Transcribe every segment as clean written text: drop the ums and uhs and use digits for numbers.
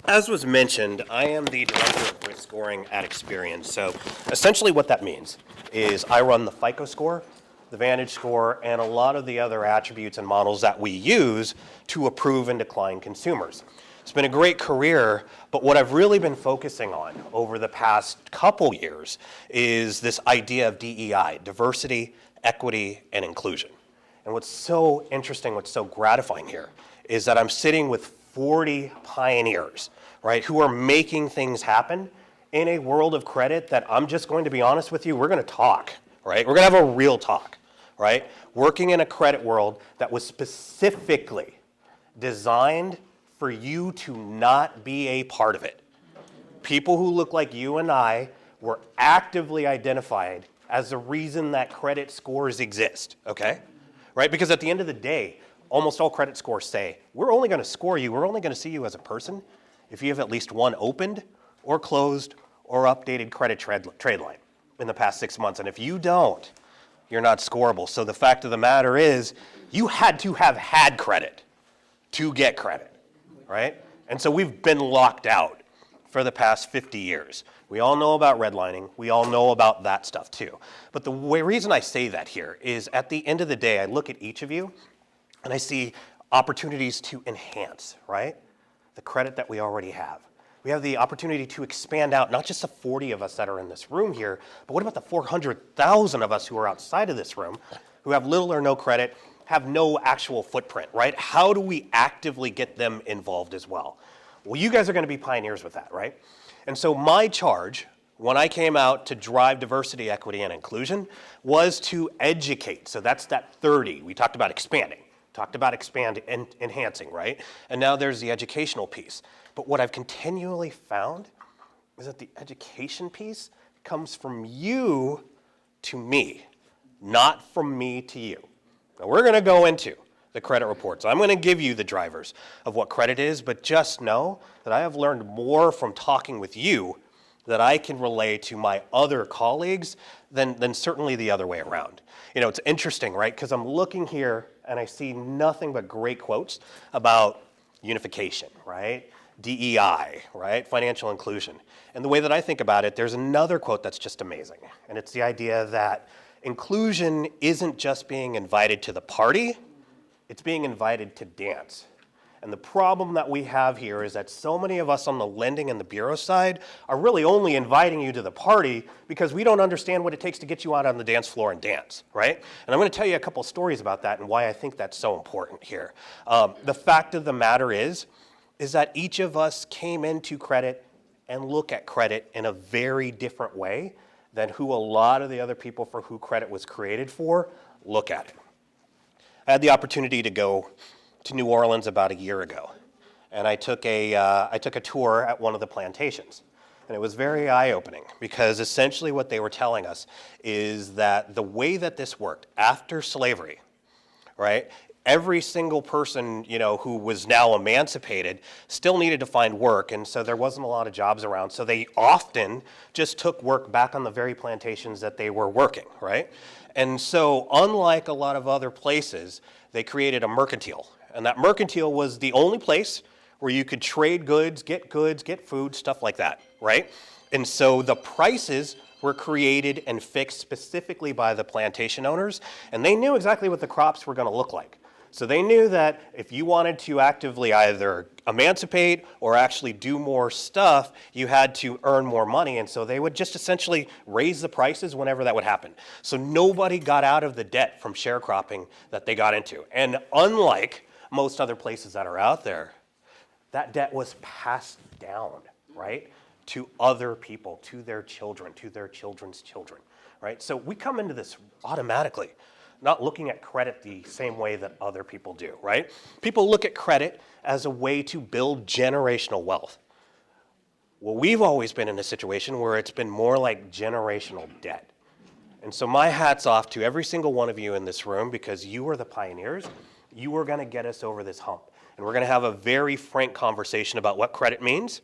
As was mentioned, I am the Director of Risk Scoring at Experian. So essentially what that means is I run the FICO score, the Vantage score, and a lot of the other attributes and models that we use to approve and decline consumers. It's been a great career, but what I've really been focusing on over the past couple years is this idea of DEI, diversity, equity, and inclusion. And what's so interesting, what's so gratifying here is that I'm sitting with 40 pioneers, right, who are making things happen in a world of credit that I'm just going to be honest with you, we're going to talk, right? We're going to have a real talk, right? Working in a credit world that was specifically designed for you to not be a part of it. People who look like you and I were actively identified as the reason that credit scores exist, okay? Right? Because at the end of the day, almost all credit scores say, we're only going to score you, we're only going to see you as a person if you have at least one opened or closed or updated credit trade line in the past 6 months. And if you don't, you're not scorable. So the fact of the matter is, you had to have had credit to get credit, right? And so we've been locked out for the past 50 years. We all know about redlining. We all know about that stuff too. But the reason I say that here is at the end of the day, I look at each of you and I see opportunities to enhance, right? The credit that we already have. We have the opportunity to expand out, not just the 40 of us that are in this room here, but what about the 400,000 of us who are outside of this room who have little or no credit, have no actual footprint, right? How do we actively get them involved as well? Well, you guys are going to be pioneers with that, right? And so my charge when I came out to drive diversity, equity, and inclusion was to educate. So that's that 30. We talked about expanding. Talked about expanding and enhancing, right? And now there's the educational piece. But what I've continually found is that the education piece comes from you to me, not from me to you. Now we're going to go into the credit reports. I'm going to give you the drivers of what credit is, but just know that I have learned more from talking with you that I can relay to my other colleagues than certainly the other way around. You know, it's interesting, right? Because I'm looking here and I see nothing but great quotes about unification, right? DEI, right? Financial inclusion. And the way that I think about it, there's another quote that's just amazing. And it's the idea that inclusion isn't just being invited to the party, it's being invited to dance. And the problem that we have here is that so many of us on the lending and the bureau side are really only inviting you to the party because we don't understand what it takes to get you out on the dance floor and dance, right? And I'm going to tell you a couple stories about that and why I think that's so important here. The fact of the matter is that each of us came into credit and look at credit in a very different way than who a lot of the other people for who credit was created for look at it. I had the opportunity to go to New Orleans about a year ago, and I took a tour at one of the plantations, and it was very eye-opening because essentially what they were telling us is that the way that this worked after slavery, right? Every single person, you know, who was now emancipated still needed to find work, and so there wasn't a lot of jobs around. So they often just took work back on the very plantations that they were working, right? And so unlike a lot of other places, they created a mercantile. And that mercantile was the only place where you could trade goods, get food, stuff like that, right? And so the prices were created and fixed specifically by the plantation owners, and they knew exactly what the crops were going to look like. So they knew that if you wanted to actively either emancipate or actually do more stuff, you had to earn more money, and so they would just essentially raise the prices whenever that would happen. So nobody got out of the debt from sharecropping that they got into. And unlike most other places that are out there, that debt was passed down, right, to other people, to their children, to their children's children, right? So we come into this automatically, not looking at credit the same way that other people do, right? People look at credit as a way to build generational wealth. Well, we've always been in a situation where it's been more like generational debt. And so my hat's off to every single one of you in this room because you are the pioneers. You are going to get us over this hump. And we're going to have a very frank conversation about what credit means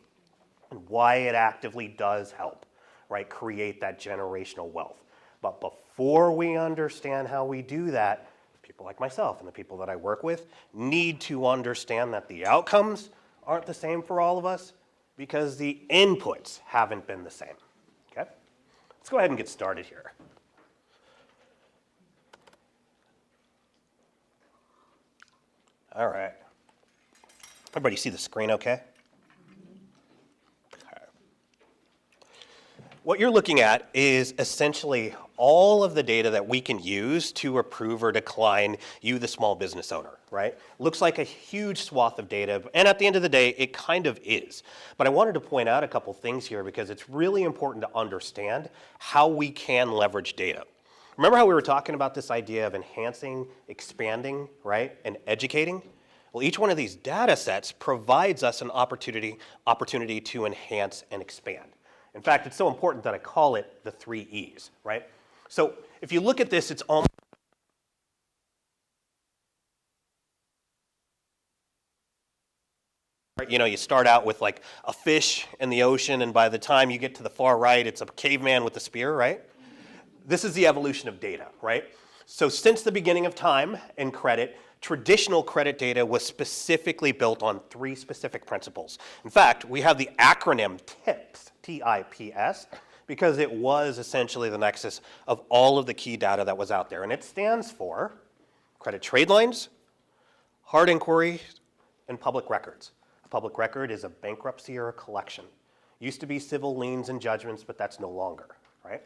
and why it actively does help, right, create that generational wealth. But before we understand how we do that, people like myself and the people that I work with need to understand that the outcomes aren't the same for all of us, because the inputs haven't been the same. Okay? Let's go ahead and get started here. All right. Everybody see the screen okay? What you're looking at is essentially all of the data that we can use to approve or decline you, the small business owner, right? Looks like a huge swath of data, and at the end of the day, it kind of is. But I wanted to point out a couple things here because it's really important to understand how we can leverage data. Remember how we were talking about this idea of enhancing, expanding, right, and educating? Well, each one of these data sets provides us an opportunity to enhance and expand. In fact, it's so important that I call it the 3 E's, right? So if you look at this, it's almost you know, you start out with like a fish in the ocean, and by the time you get to the far right, it's a caveman with a spear, right? This is the evolution of data, right? So since the beginning of time in credit, traditional credit data was specifically built on 3 specific principles. In fact, we have the acronym TIPS, T-I-P-S, because it was essentially the nexus of all of the key data that was out there. And it stands for credit trade lines, hard inquiry, and public records. A public record is a bankruptcy or a collection. Used to be civil liens and judgments, but that's no longer, right?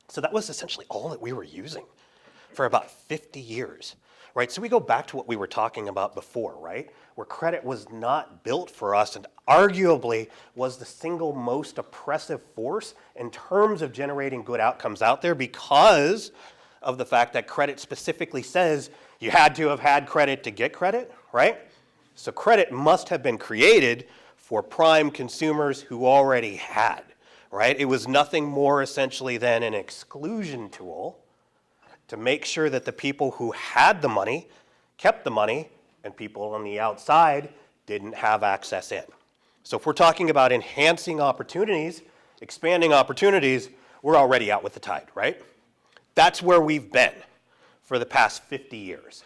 So that was essentially all that we were using for about 50 years, right? So we go back to what we were talking about before, right? Where credit was not built for us and arguably was the single most oppressive force in terms of generating good outcomes out there because of the fact that credit specifically says you had to have had credit to get credit, right? So credit must have been created for prime consumers who already had, right? It was nothing more essentially than an exclusion tool to make sure that the people who had the money kept the money and people on the outside didn't have access in. So if we're talking about enhancing opportunities, expanding opportunities, we're already out with the tide, right? That's where we've been for the past 50 years.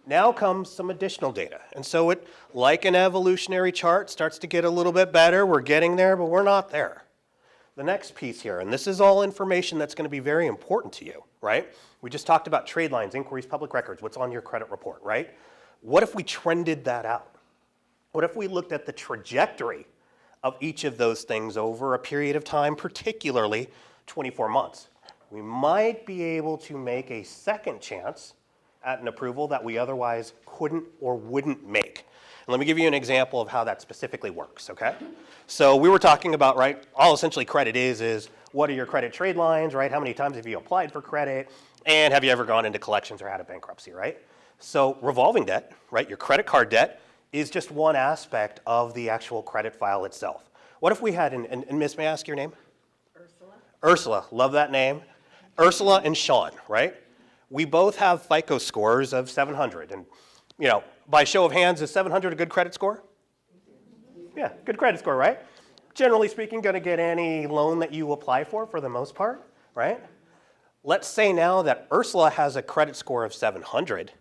Now comes some additional data. And so it, like an evolutionary chart, starts to get a little bit better. We're getting there, but we're not there. The next piece here, and this is all information that's going to be very important to you, right? We just talked about trade lines, inquiries, public records, what's on your credit report, right? What if we trended that out? What if we looked at the trajectory of each of those things over a period of time, particularly 24 months? We might be able to make a second chance at an approval that we otherwise couldn't or wouldn't make. And let me give you an example of how that specifically works, okay? So we were talking about, right, all essentially credit is what are your credit trade lines, right? How many times have you applied for credit? And have you ever gone into collections or had a bankruptcy, right? So revolving debt, right, your credit card debt is just one aspect of the actual credit file itself. What if we had, and Miss, may I ask your name? Ursula. Ursula, love that name. Ursula and Shawn, right? We both have FICO scores of 700. And, you know, by show of hands, is 700 a good credit score? Yeah, good credit score, right? Generally speaking, going to get any loan that you apply for the most part, right? Let's say now that Ursula has a credit score of 700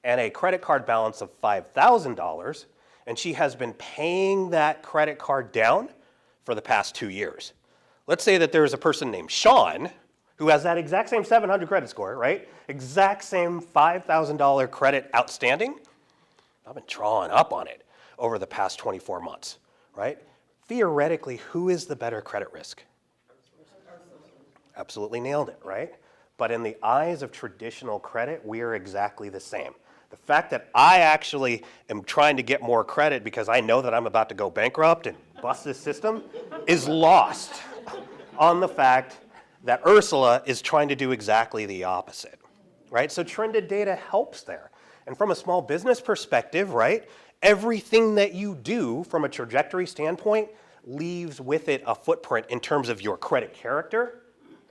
and a credit card balance of $5,000, and she has been paying that credit card down for the past 2 years. Let's say that there is a person named Shawn who has that exact same 700 credit score, right? Exact same $5,000 credit outstanding. I've been drawing up on it over the past 24 months, right? Theoretically, who is the better credit risk? Absolutely nailed it, right? But in the eyes of traditional credit, we are exactly the same. The fact that I actually am trying to get more credit because I know that I'm about to go bankrupt and bust this system is lost on the fact that Ursula is trying to do exactly the opposite, right? So trended data helps there. And from a small business perspective, right, everything that you do from a trajectory standpoint leaves with it a footprint in terms of your credit character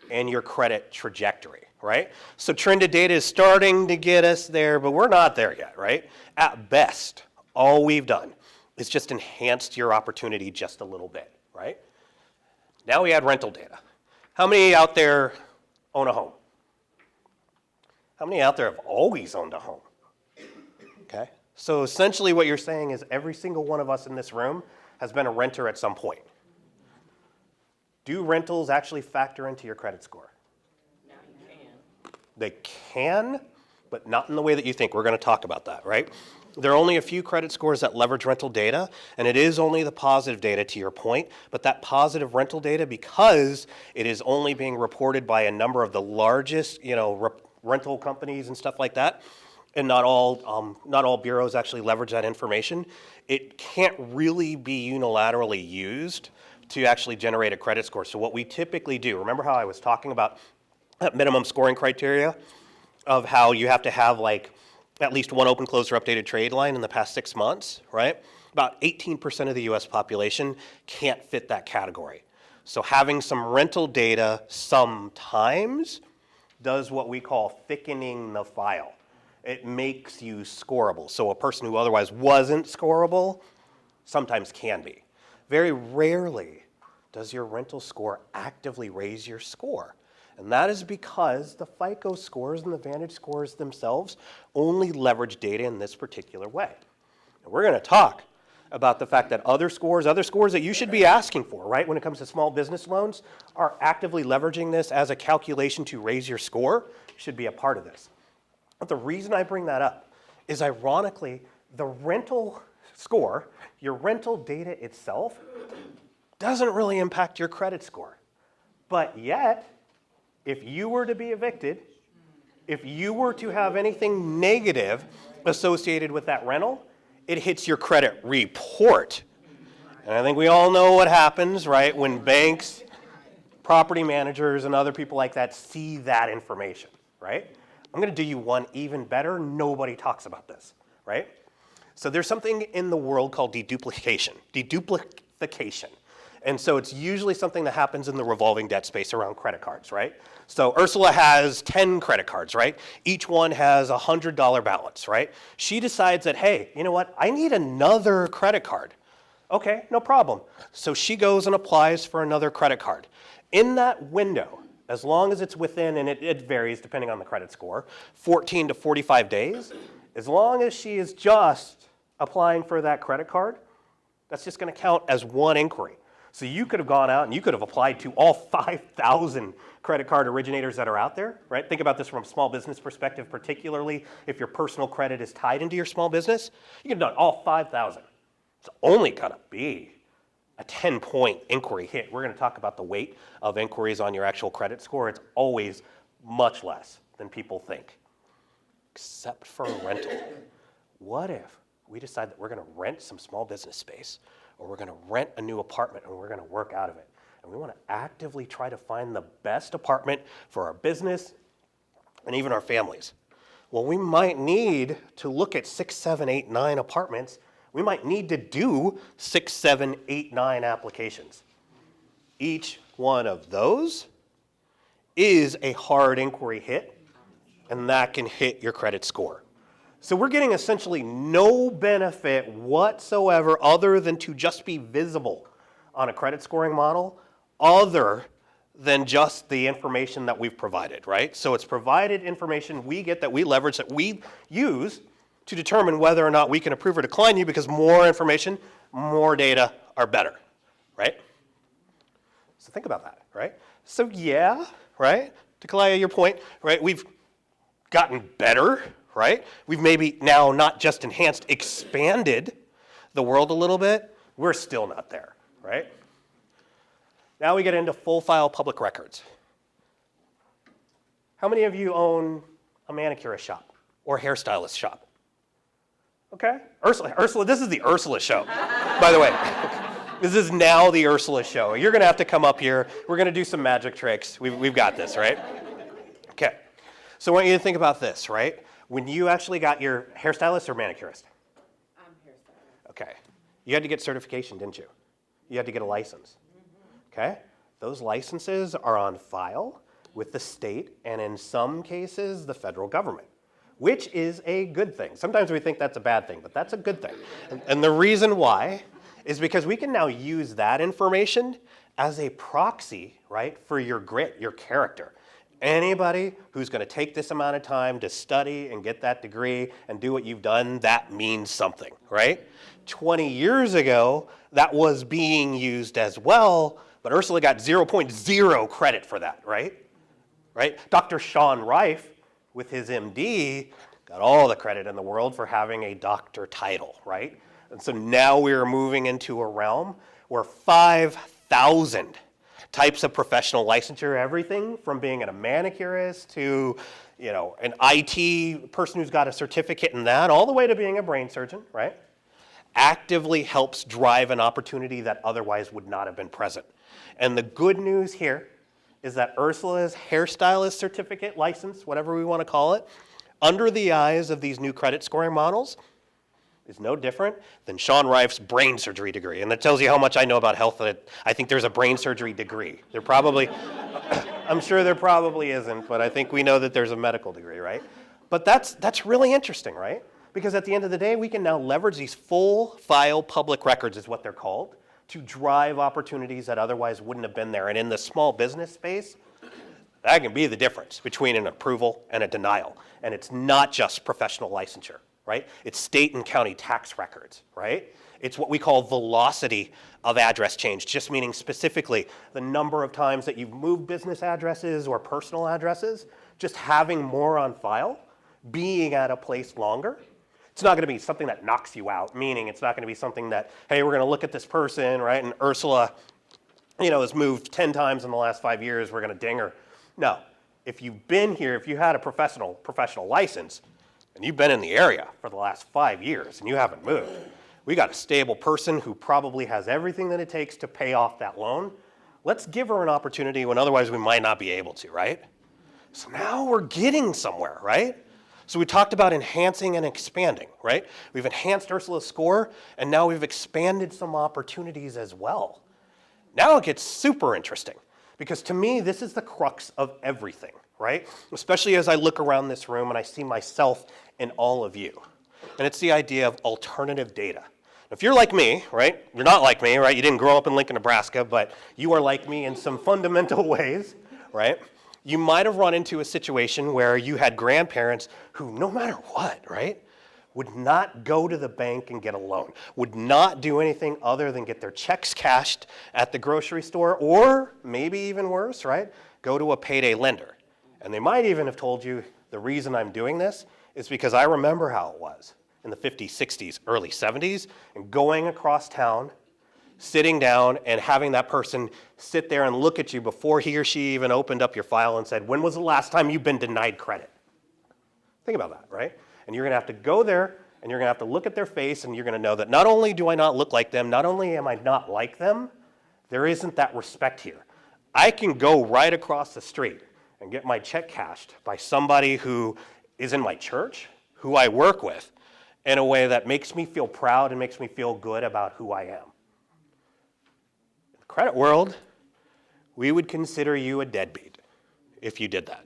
and your credit trajectory, right? So trended data is starting to get us there, but we're not there yet, right? At best, all we've done is just enhanced your opportunity just a little bit, right? Now we add rental data. How many out there own a home? How many out there have always owned a home? Okay, so essentially what you're saying is every single one of us in this room has been a renter at some point. Do rentals actually factor into your credit score? Now you can. They can, but not in the way that you think. We're going to talk about that, right? There are only a few credit scores that leverage rental data, and it is only the positive data to your point, but that positive rental data, because it is only being reported by a number of the largest, rental companies and stuff like that, and not all bureaus actually leverage that information, it can't really be unilaterally used to actually generate a credit score. So what we typically do, remember how I was talking about that minimum scoring criteria of how you have to have like at least one open, closed, or updated trade line in the past 6 months, right? About 18% of the US population can't fit that category. So having some rental data sometimes does what we call thickening the file. It makes you scorable. So a person who otherwise wasn't scorable sometimes can be. Very rarely does your rental score actively raise your score. And that is because the FICO scores and the Vantage scores themselves only leverage data in this particular way. And we're going to talk about the fact that other scores that you should be asking for, right, when it comes to small business loans, are actively leveraging this as a calculation to raise your score, should be a part of this. But the reason I bring that up is, ironically, the rental score, your rental data itself, doesn't really impact your credit score. But yet, if you were to be evicted, if you were to have anything negative associated with that rental, it hits your credit report. And I think we all know what happens, right, when banks, property managers, and other people like that see that information, right? I'm going to do you one even better. Nobody talks about this, right? So there's something in the world called deduplication. And so it's usually something that happens in the revolving debt space around credit cards, right? So Ursula has 10 credit cards, right? Each one has a $100 balance, right? She decides that, hey, you know what? I need another credit card. Okay, no problem. So she goes and applies for another credit card. In that window, as long as it's within, and it varies depending on the credit score, 14 to 45 days, as long as she is just applying for that credit card, that's just going to count as one inquiry. So you could have gone out and you could have applied to all 5,000 credit card originators that are out there, right? Think about this from a small business perspective, particularly if your personal credit is tied into your small business. You could have done all 5,000. It's only going to be a 10-point inquiry hit. We're going to talk about the weight of inquiries on your actual credit score. It's always much less than people think, except for a rental. What if we decide that we're going to rent some small business space, or we're going to rent a new apartment and we're going to work out of it? And we want to actively try to find the best apartment for our business and even our families. Well, we might need to look at 6, 7, 8, 9 apartments. We might need to do 6, 7, 8, 9 applications. Each one of those is a hard inquiry hit, and that can hit your credit score. So we're getting essentially no benefit whatsoever other than to just be visible on a credit scoring model, other than just the information that we've provided, right? So it's provided information we get that we leverage, that we use to determine whether or not we can approve or decline you, because more information, more data are better, right? So think about that, right? So yeah, right? To Kalaya, your point, right? We've gotten better, right? We've maybe now not just enhanced, expanded the world a little bit. We're still not there, right? Now we get into full file public records. How many of you own a manicurist shop or hairstylist shop? Okay, Ursula, this is the Ursula show, by the way. This is now the Ursula show. You're going to have to come up here. We're going to do some magic tricks. We've got this, right? Okay, so I want you to think about this, right? When you actually got your hairstylist or manicurist? I'm hairstylist. Okay. You had to get certification, didn't you? You had to get a license. Okay? Those licenses are on file with the state and in some cases the federal government, which is a good thing. Sometimes we think that's a bad thing, but that's a good thing. And the reason why is because we can now use that information as a proxy, right, for your grit, your character. Anybody who's going to take this amount of time to study and get that degree and do what you've done, that means something, right? 20 years ago, that was being used as well, but Ursula got 0.0 credit for that, right? Dr. Shawn Rife, with his MD, got all the credit in the world for having a doctor title, right? And so now we're moving into a realm where 5,000 types of professional licensure, everything from being a manicurist to, an IT person who's got a certificate in that, all the way to being a brain surgeon, right? Actively helps drive an opportunity that otherwise would not have been present. And the good news here is that Ursula's hairstylist certificate license, whatever we want to call it, under the eyes of these new credit scoring models, is no different than Shawn Rife's brain surgery degree. And that tells you how much I know about health. That I think there's a brain surgery degree. There probably, I'm sure there probably isn't, but I think we know that there's a medical degree, right? But that's really interesting, right? Because at the end of the day, we can now leverage these full file public records, is what they're called, to drive opportunities that otherwise wouldn't have been there. And in the small business space, that can be the difference between an approval and a denial. And it's not just professional licensure, right? It's state and county tax records, right? It's what we call velocity of address change, just meaning specifically the number of times that you've moved business addresses or personal addresses, just having more on file, being at a place longer. It's not going to be something that knocks you out, meaning it's not going to be something that, hey, we're going to look at this person, right? And Ursula, has moved 10 times in the last 5 years, we're going to ding her. No, if you've been here, if you had a professional license, and you've been in the area for the last 5 years and you haven't moved, we got a stable person who probably has everything that it takes to pay off that loan. Let's give her an opportunity when otherwise we might not be able to, right? So now we're getting somewhere, right? So we talked about enhancing and expanding, right? We've enhanced Ursula's score, and now we've expanded some opportunities as well. Now it gets super interesting, because to me, this is the crux of everything, right? Especially as I look around this room and I see myself in all of you. And it's the idea of alternative data. If you're like me, right? You're not like me, right? You didn't grow up in Lincoln, Nebraska, but you are like me in some fundamental ways, right? You might have run into a situation where you had grandparents who, no matter what, right, would not go to the bank and get a loan, would not do anything other than get their checks cashed at the grocery store, or maybe even worse, right, go to a payday lender. And they might even have told you, the reason I'm doing this is because I remember how it was in the 50s, 60s, early 70s, and going across town, sitting down and having that person sit there and look at you before he or she even opened up your file and said, when was the last time you've been denied credit? Think about that, right? And you're going to have to go there and you're going to have to look at their face and you're going to know that not only do I not look like them, not only am I not like them, there isn't that respect here. I can go right across the street and get my check cashed by somebody who is in my church, who I work with, in a way that makes me feel proud and makes me feel good about who I am. In the credit world, we would consider you a deadbeat if you did that.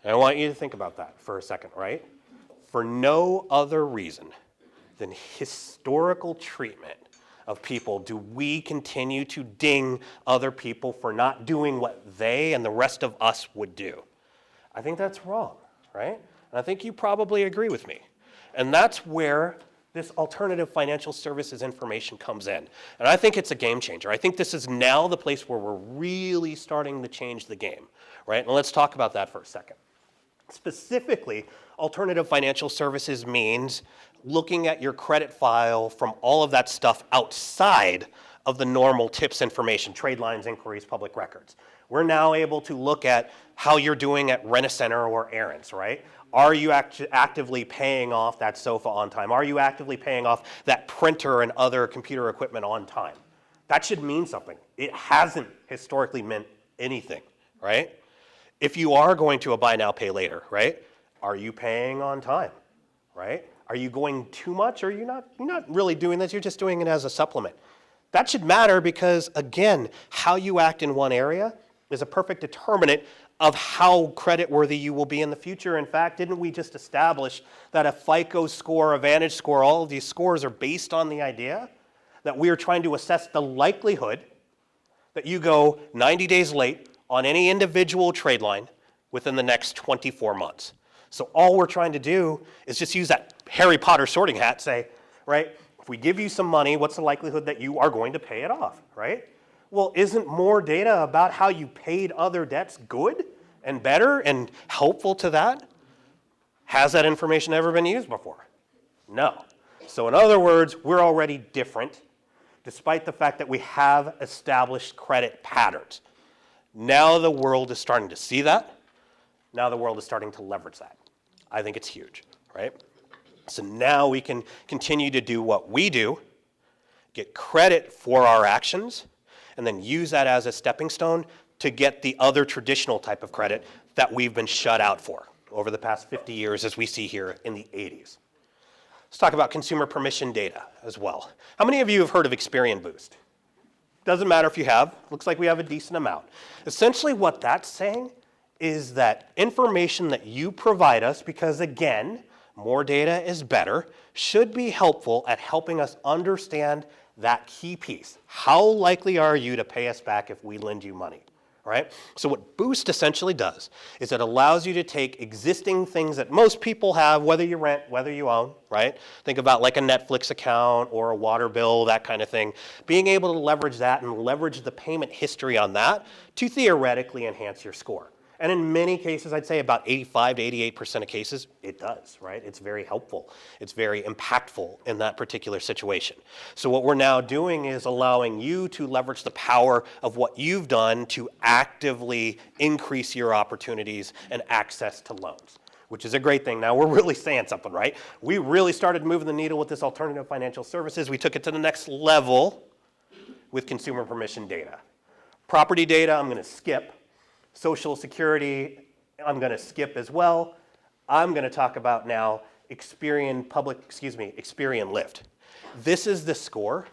And I want you to think about that for a second, right? For no other reason than historical treatment of people do we continue to ding other people for not doing what they and the rest of us would do. I think that's wrong, right? And I think you probably agree with me. And that's where this alternative financial services information comes in. And I think it's a game changer. I think this is now the place where we're really starting to change the game, right? And let's talk about that for a second. Specifically, alternative financial services means looking at your credit file from all of that stuff outside of the normal tips information, trade lines, inquiries, public records. We're now able to look at how you're doing at Rent-A-Center or Aaron's, right? Are you actively paying off that sofa on time? Are you actively paying off that printer and other computer equipment on time? That should mean something. It hasn't historically meant anything, right? If you are going to a buy now, pay later, right? Are you paying on time, right? Are you going too much, or you're not really doing this, you're just doing it as a supplement? That should matter because, again, how you act in one area is a perfect determinant of how creditworthy you will be in the future. In fact, didn't we just establish that a FICO score, a Vantage score, all of these scores are based on the idea that we are trying to assess the likelihood that you go 90 days late on any individual trade line, within the next 24 months. So all we're trying to do is just use that Harry Potter sorting hat, say, right, if we give you some money, what's the likelihood that you are going to pay it off, right? Well, isn't more data about how you paid other debts good and better and helpful to that? Has that information ever been used before? No. So in other words, we're already different, despite the fact that we have established credit patterns. Now the world is starting to see that. Now the world is starting to leverage that. I think it's huge, right? So now we can continue to do what we do, get credit for our actions, and then use that as a stepping stone to get the other traditional type of credit that we've been shut out for over the past 50 years, as we see here in the 80s. Let's talk about consumer permission data as well. How many of you have heard of Experian Boost? Doesn't matter if you have. Looks like we have a decent amount. Essentially what that's saying is that information that you provide us, because again, more data is better, should be helpful at helping us understand that key piece. How likely are you to pay us back if we lend you money? Right? So what Boost essentially does is it allows you to take existing things that most people have, whether you rent, whether you own, right? Think about like a Netflix account or a water bill, that kind of thing. Being able to leverage that and leverage the payment history on that to theoretically enhance your score. And in many cases, I'd say about 85 to 88% of cases, it does, right? It's very helpful. It's very impactful in that particular situation. So what we're now doing is allowing you to leverage the power of what you've done to actively increase your opportunities and access to loans, which is a great thing. Now we're really saying something, right? We really started moving the needle with this alternative financial services. We took it to the next level with consumer permission data. Property data, I'm going to skip. Social Security, I'm going to skip as well. I'm going to talk about now Experian Lift. This is the score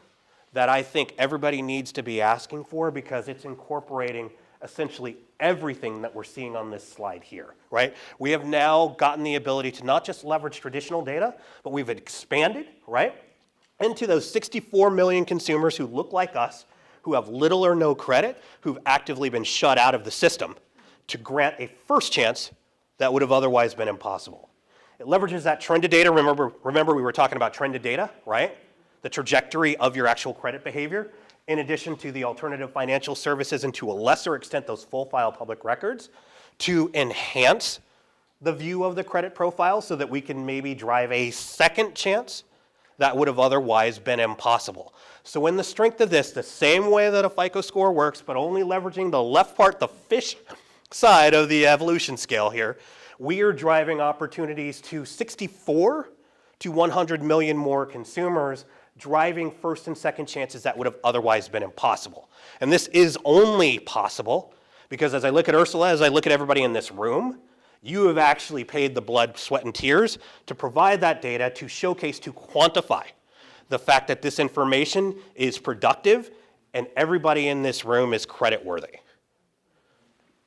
that I think everybody needs to be asking for because it's incorporating essentially everything that we're seeing on this slide here, right? We have now gotten the ability to not just leverage traditional data, but we've expanded, right, into those 64 million consumers who look like us, who have little or no credit, who've actively been shut out of the system, to grant a first chance that would have otherwise been impossible. It leverages that trended data. Remember we were talking about trended data, right? The trajectory of your actual credit behavior, in addition to the alternative financial services and to a lesser extent those full file public records, to enhance the view of the credit profile so that we can maybe drive a second chance that would have otherwise been impossible. So in the strength of this, the same way that a FICO score works, but only leveraging the left part, the fish side of the evolution scale here, we are driving opportunities to 64 to 100 million more consumers, driving first and second chances that would have otherwise been impossible. And this is only possible because as I look at Ursula, as I look at everybody in this room, you have actually paid the blood, sweat, and tears to provide that data to showcase, to quantify the fact that this information is productive and everybody in this room is credit worthy.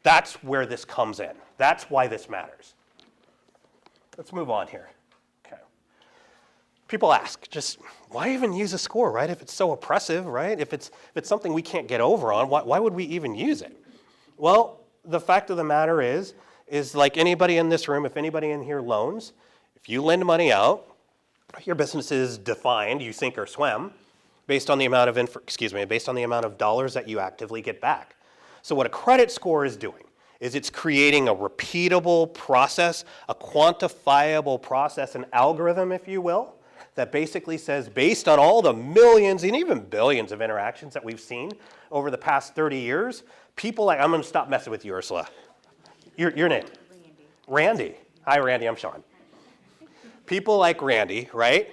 That's where this comes in. That's why this matters. Let's move on here. Okay. People ask, just why even use a score, right? If it's so oppressive, right? If it's something we can't get over on, why would we even use it? Well, the fact of the matter is like anybody in this room, if anybody in here loans, if you lend money out, your business is defined, you sink or swim, based on the amount of dollars that you actively get back. So what a credit score is doing is it's creating a repeatable process, a quantifiable process, an algorithm, if you will, that basically says based on all the millions and even billions of interactions that we've seen over the past 30 years, people like, I'm going to stop messing with you, Ursula. Your name? Randy. Hi, Randy. I'm Shawn. People like Randy, right?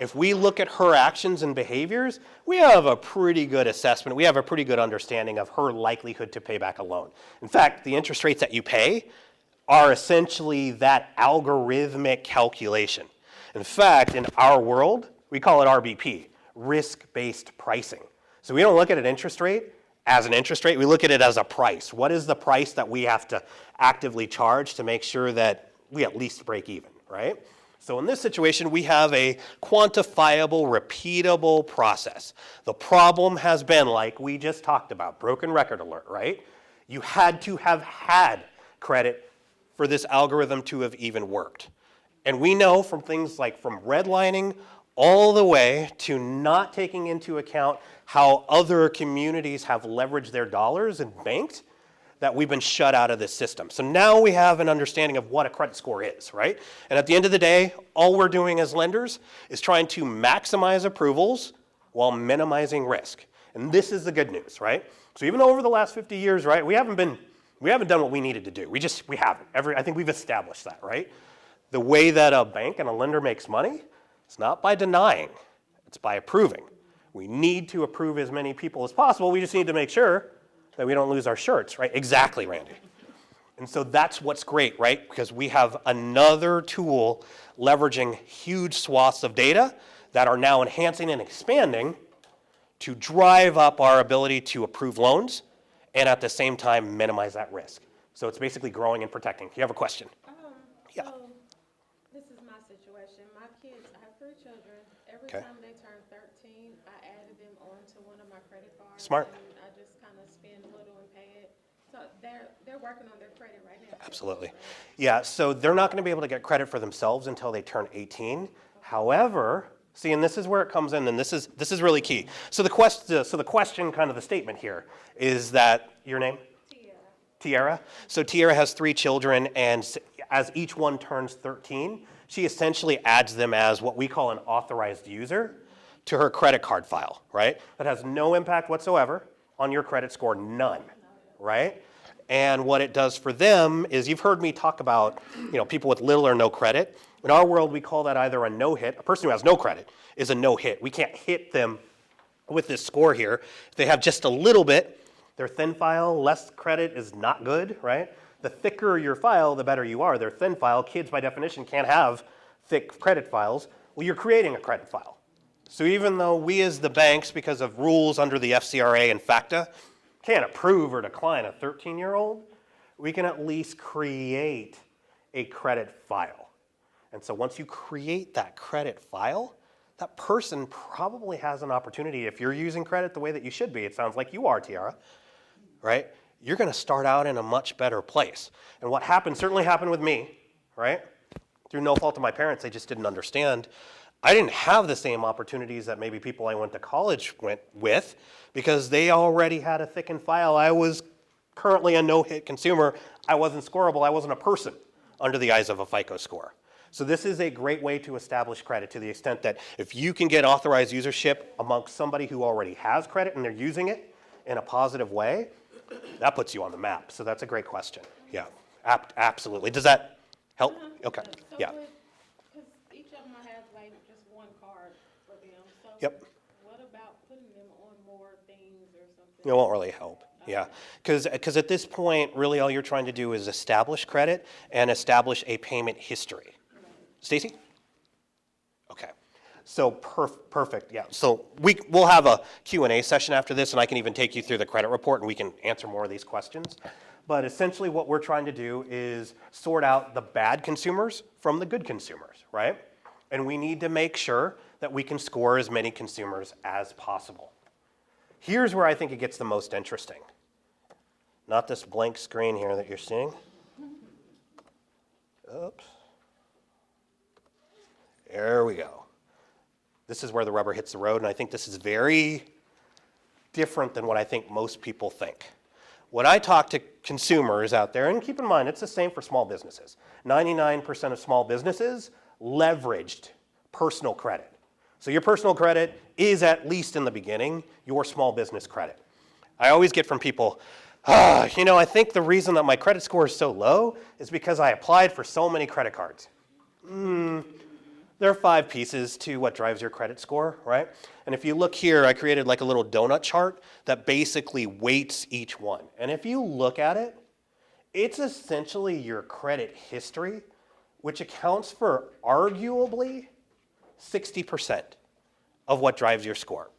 If we look at her actions and behaviors, we have a pretty good assessment. We have a pretty good understanding of her likelihood to pay back a loan. In fact, the interest rates that you pay are essentially that algorithmic calculation. In fact, in our world, we call it RBP, risk-based pricing. So we don't look at an interest rate as an interest rate, we look at it as a price. What is the price that we have to actively charge to make sure that we at least break even, right? So in this situation, we have a quantifiable, repeatable process. The problem has been, like we just talked about, broken record alert, right? You had to have had credit for this algorithm to have even worked. And we know from things like from redlining all the way to not taking into account how other communities have leveraged their dollars and banked, that we've been shut out of this system. So now we have an understanding of what a credit score is, right? And at the end of the day, all we're doing as lenders is trying to maximize approvals while minimizing risk. And this is the good news, right? So even though over the last 50 years, right, we haven't done what we needed to do. We haven't. I think we've established that, right? The way that a bank and a lender makes money, it's not by denying, it's by approving. We need to approve as many people as possible. We just need to make sure that we don't lose our shirts, right? Exactly, Randy. And so that's what's great, right? Because we have another tool leveraging huge swaths of data that are now enhancing and expanding to drive up our ability to approve loans and at the same time minimize that risk. So it's basically growing and protecting. You have a question? Yeah. So, this is my situation. My kids, I have 3 children. Every Okay. time they turn 13, I added them onto one of my credit cards. Smart. And I just kind of spend a little and pay it. So they're working on their credit right now. Absolutely. Yeah, so they're not going to be able to get credit for themselves until they turn 18. However, see, and this is where it comes in, and this is really key. So the question, kind of the statement here, is that your name? Tiara. So Tiara has 3 children, and as each one turns 13, she essentially adds them as what we call an authorized user to her credit card file, right? That has no impact whatsoever on your credit score, none, right? And what it does for them is, you've heard me talk about, people with little or no credit. In our world, we call that either a no-hit. A person who has no credit is a no-hit. We can't hit them with this score here. If they have just a little bit, their thin file, less credit is not good, right? The thicker your file, the better you are. Their thin file, kids by definition can't have thick credit files. Well, you're creating a credit file. So even though we as the banks, because of rules under the FCRA and FACTA, can't approve or decline a 13-year-old, we can at least create a credit file. And so once you create that credit file, that person probably has an opportunity, if you're using credit the way that you should be, it sounds like you are, Tiara, right? You're going to start out in a much better place. And what happened, certainly happened with me, right? Through no fault of my parents, they just didn't understand. I didn't have the same opportunities that maybe people I went to college went with, because they already had a thickened file. I was currently a no-hit consumer. I wasn't scoreable. I wasn't a person under the eyes of a FICO score. So this is a great way to establish credit, to the extent that if you can get authorized usership amongst somebody who already has credit and they're using it in a positive way, that puts you on the map. So that's a great question. Yeah, absolutely. Does that help? Okay, So yeah. because each of them have like just one card for them. So Yep. what about putting them on more things or something? It won't really help. Yeah, because at this point, really all you're trying to do is establish credit and establish a payment history. Stacy? Okay. So perfect. Yeah. So we'll have a Q&A session after this, and I can even take you through the credit report, and we can answer more of these questions. But essentially what we're trying to do is sort out the bad consumers from the good consumers, right? And we need to make sure that we can score as many consumers as possible. Here's where I think it gets the most interesting. Not this blank screen here that you're seeing. Oops. There we go. This is where the rubber hits the road, and I think this is very different than what I think most people think. When I talk to consumers out there, and keep in mind, it's the same for small businesses. 99% of small businesses leveraged personal credit. So your personal credit is, at least in the beginning, your small business credit. I always get from people, I think the reason that my credit score is so low is because I applied for so many credit cards. There are 5 pieces to what drives your credit score, right? And if you look here, I created like a little donut chart that basically weights each one. And if you look at it, it's essentially your credit history, which accounts for arguably 60% of what drives your score,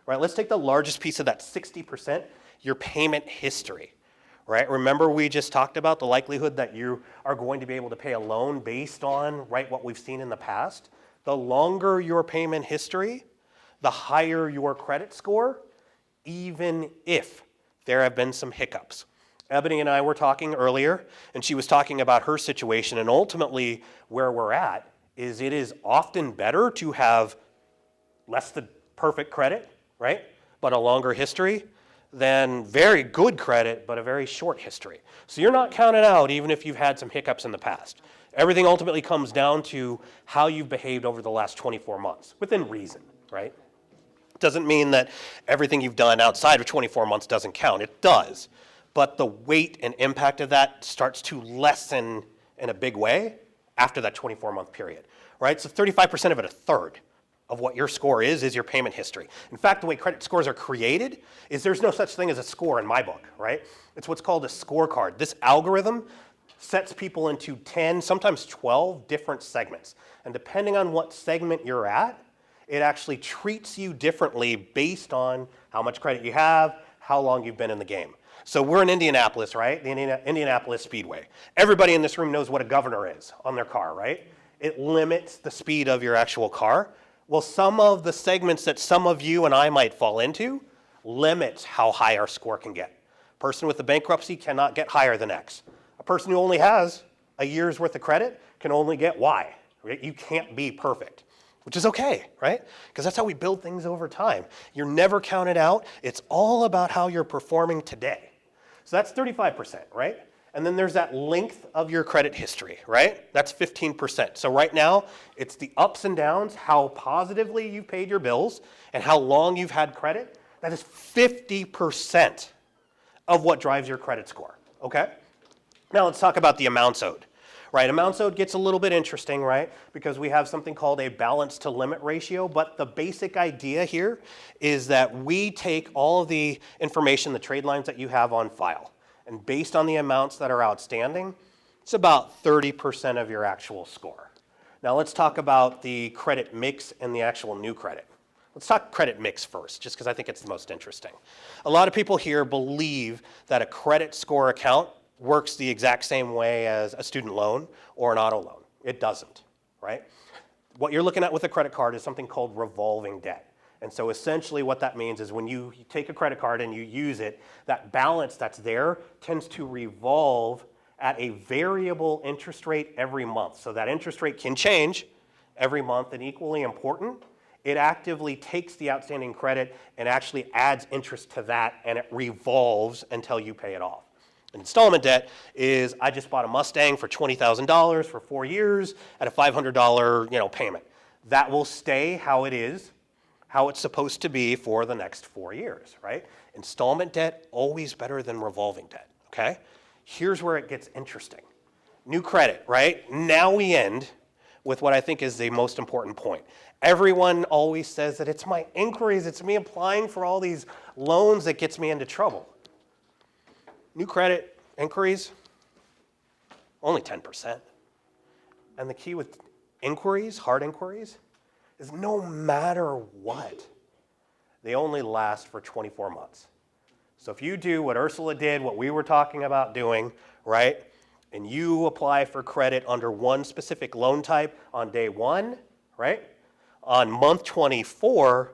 right? Let's take the largest piece of that 60%, your payment history, right? Remember we just talked about the likelihood that you are going to be able to pay a loan based on, right, what we've seen in the past. The longer your payment history, the higher your credit score, even if there have been some hiccups. Ebony and I were talking earlier, and she was talking about her situation, and ultimately where we're at is it is often better to have less than perfect credit, right, but a longer history than very good credit but a very short history. So you're not counted out even if you've had some hiccups in the past. Everything ultimately comes down to how you've behaved over the last 24 months, within reason, right? Doesn't mean that everything you've done outside of 24 months doesn't count. It does. But the weight and impact of that starts to lessen in a big way after that 24-month period, right? So 35% of it, a third of what your score is your payment history. In fact, the way credit scores are created is there's no such thing as a score in my book, right? It's what's called a scorecard. This algorithm sets people into 10, sometimes 12 different segments. And depending on what segment you're at, it actually treats you differently based on how much credit you have, how long you've been in the game. So we're in Indianapolis, right? The Indianapolis Speedway. Everybody in this room knows what a governor is on their car, right? It limits the speed of your actual car. Well, some of the segments that some of you and I might fall into limits how high our score can get. A person with a bankruptcy cannot get higher than X. A person who only has a year's worth of credit can only get Y. Right? You can't be perfect, which is okay, right? Because that's how we build things over time. You're never counted out. It's all about how you're performing today. So that's 35%, right? And then there's that length of your credit history, right? That's 15%. So right now, it's the ups and downs, how positively you've paid your bills, and how long you've had credit. That is 50% of what drives your credit score, okay? Now let's talk about the amounts owed. Right, amounts owed gets a little bit interesting, right? Because we have something called a balance to limit ratio, but the basic idea here is that we take all of the information, the trade lines that you have on file, and based on the amounts that are outstanding, it's about 30% of your actual score. Now let's talk about the credit mix and the actual new credit. Let's talk credit mix first, just because I think it's the most interesting. A lot of people here believe that a credit score account works the exact same way as a student loan or an auto loan. It doesn't, right? What you're looking at with a credit card is something called revolving debt. And so essentially what that means is when you take a credit card and you use it, that balance that's there tends to revolve at a variable interest rate every month. So that interest rate can change every month, and equally important, it actively takes the outstanding credit and actually adds interest to that, and it revolves until you pay it off. An installment debt is I just bought a Mustang for $20,000 for 4 years at a $500 payment. That will stay how it is, how it's supposed to be for the next 4 years, right? Installment debt, always better than revolving debt, okay? Here's where it gets interesting. New credit, right? Now we end with what I think is the most important point. Everyone always says that it's my inquiries, it's me applying for all these loans that gets me into trouble. New credit inquiries, only 10%. And the key with inquiries, hard inquiries, is no matter what, they only last for 24 months. So if you do what Ursula did, what we were talking about doing, right, and you apply for credit under one specific loan type on day 1, right, on month 24,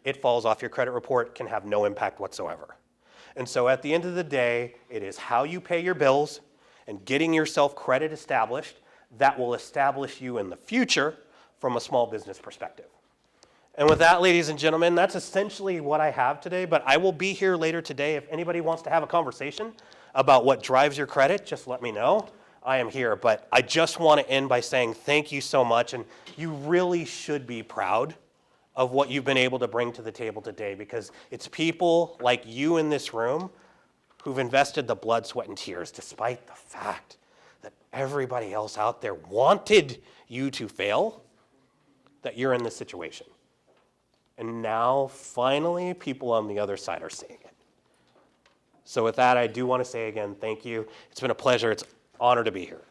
it falls off your credit report, can have no impact whatsoever. And so at the end of the day, it is how you pay your bills and getting yourself credit established that will establish you in the future from a small business perspective. And with that, ladies and gentlemen, that's essentially what I have today, but I will be here later today. If anybody wants to have a conversation about what drives your credit, just let me know. I am here, but I just want to end by saying thank you so much, and you really should be proud of what you've been able to bring to the table today, because it's people like you in this room who've invested the blood, sweat, and tears, despite the fact that everybody else out there wanted you to fail, that you're in this situation. And now, finally, people on the other side are seeing it. So with that, I do want to say again, thank you. It's been a pleasure. It's an honor to be here.